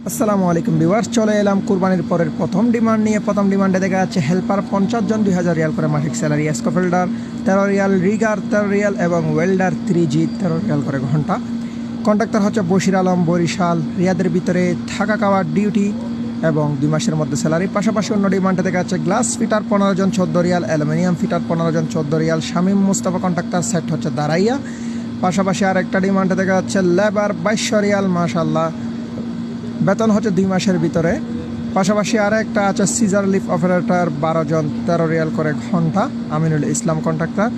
আসসালামু আলাইকুম ভিউয়ার্স, চলে এলাম কুরবানির পরের প্রথম ডিমান্ড নিয়ে। প্রথম ডিমান্ডে দেখা যাচ্ছে হেল্পার 50 জন 2000 রিয়াল করে মাসিক স্যালারি, স্কোফিল্ডার 13 রিয়াল, রিগার 13 রিয়াল এবং ওয়েল্ডার 3G 13 রিয়াল করে ঘন্টা। কন্ট্রাক্টর হচ্ছে বশির আলম, বরিশাল। রিয়াদের ভিতরে থাকা খাওয়ার ডিউটি এবং 2 মাসের মধ্যে স্যালারি। পাশাপাশি অন্য ডিমান্ডে দেখা যাচ্ছে গ্লাস ফিটার 15 জন 14 রিয়াল, অ্যালুমিনিয়াম ফিটার 15 জন 14 Real. Shamim Mustafa contractor, set হচ্ছে দাঁড়াইয়া। পাশাপাশি আর একটা ডিমান্ডে দেখা যাচ্ছে লেবার 2200 রিয়াল, মাশাল্লাহ, বেতন হচ্ছে 2 মাসের ভিতরে। পাশাপাশি আর একটা আছে সিজার লিফ অপারেটর 12 জন 13 রিয়াল করে ঘন্টা, আমিনুল ইসলাম কন্ট্রাক্টর।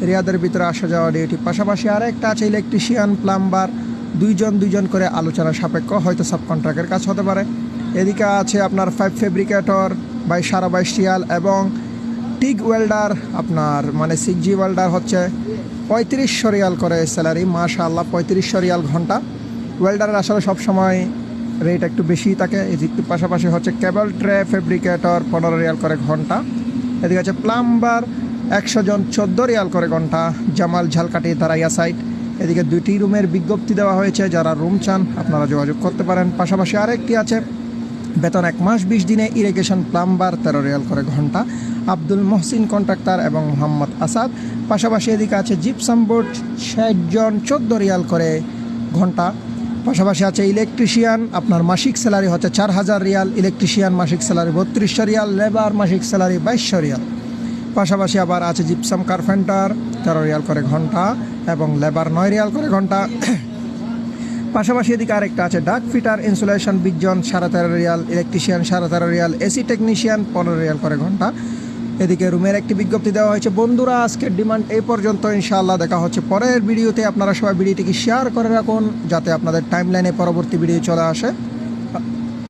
রিয়াদের ভিতরে আসা যাওয়া ডিউটি। পাশাপাশি আর একটা আছে ইলেকট্রিশিয়ান প্লাম্বার 2 জন করে, আলোচনা সাপেক্ষ, হয়তো সাব কন্ট্রাক্টের কাজ হতে পারে। এদিকে আছে আপনার 5 ফেব্রিকেটর 22 রিয়াল এবং টিগ ওয়েল্ডার আপনার মানে 6G ওয়েল্ডার হচ্ছে 3500 রিয়াল করে স্যালারি, মাশাআল্লাহ 3500 রিয়াল ঘন্টা। ওয়েল্ডারের আসলে সবসময় রেট একটু বেশি থাকে। এদিকে পাশাপাশি হচ্ছে কেবল ট্রে ফেব্রিকেটর 15 রিয়াল করে ঘন্টা। এদিকে আছে প্লাম্বার 100 জন 14 রিয়াল করে ঘন্টা, জামাল ঝালকাঠি দাঁড়াইয়া সাইট। এদিকে 2টি রুমের বিজ্ঞপ্তি দেওয়া হয়েছে, যারা রুম চান আপনারা যোগাযোগ করতে পারেন। পাশাপাশি আরেকটি আছে বেতন 1 মাস 20 দিনে, ইরিগেশন প্লাম্বার 13 রিয়াল করে ঘন্টা, আব্দুল মহসিন কন্ট্রাক্টর এবং মোহাম্মদ আসাদ। পাশাপাশি এদিকে আছে জিপসাম বোর্ড 60 জন 14 রিয়াল করে ঘন্টা। পাশাপাশি আছে ইলেকট্রিশিয়ান, আপনার মাসিক স্যালারি হচ্ছে 4000 রিয়াল, ইলেকট্রিশিয়ান মাসিক স্যালারি 3200 রিয়াল, লেবার মাসিক স্যালারি 2200 রিয়াল। পাশাপাশি আবার আছে জিপসাম কার্পেন্টার 13 রিয়াল করে ঘন্টা এবং লেবার 9 রিয়াল করে ঘন্টা। পাশাপাশি এদিকে আরেকটা আছে ডাক ফিটার ইনসুলেশন 20 জন 13.5 Real, electrician 13.5 Real, AC technician 15 Real করে ঘন্টা। এদিকে রুমের একটি বিজ্ঞপ্তি দেওয়া হয়েছে। বন্ধুরা, আজকের ডিমান্ড এই পর্যন্ত। ইনশাআল্লাহ দেখা হচ্ছে পরের ভিডিওতে। আপনারা সবাই ভিডিওটিকে শেয়ার করে রাখুন যাতে আপনাদের টাইমলাইনে পরবর্তী ভিডিও চলে আসে।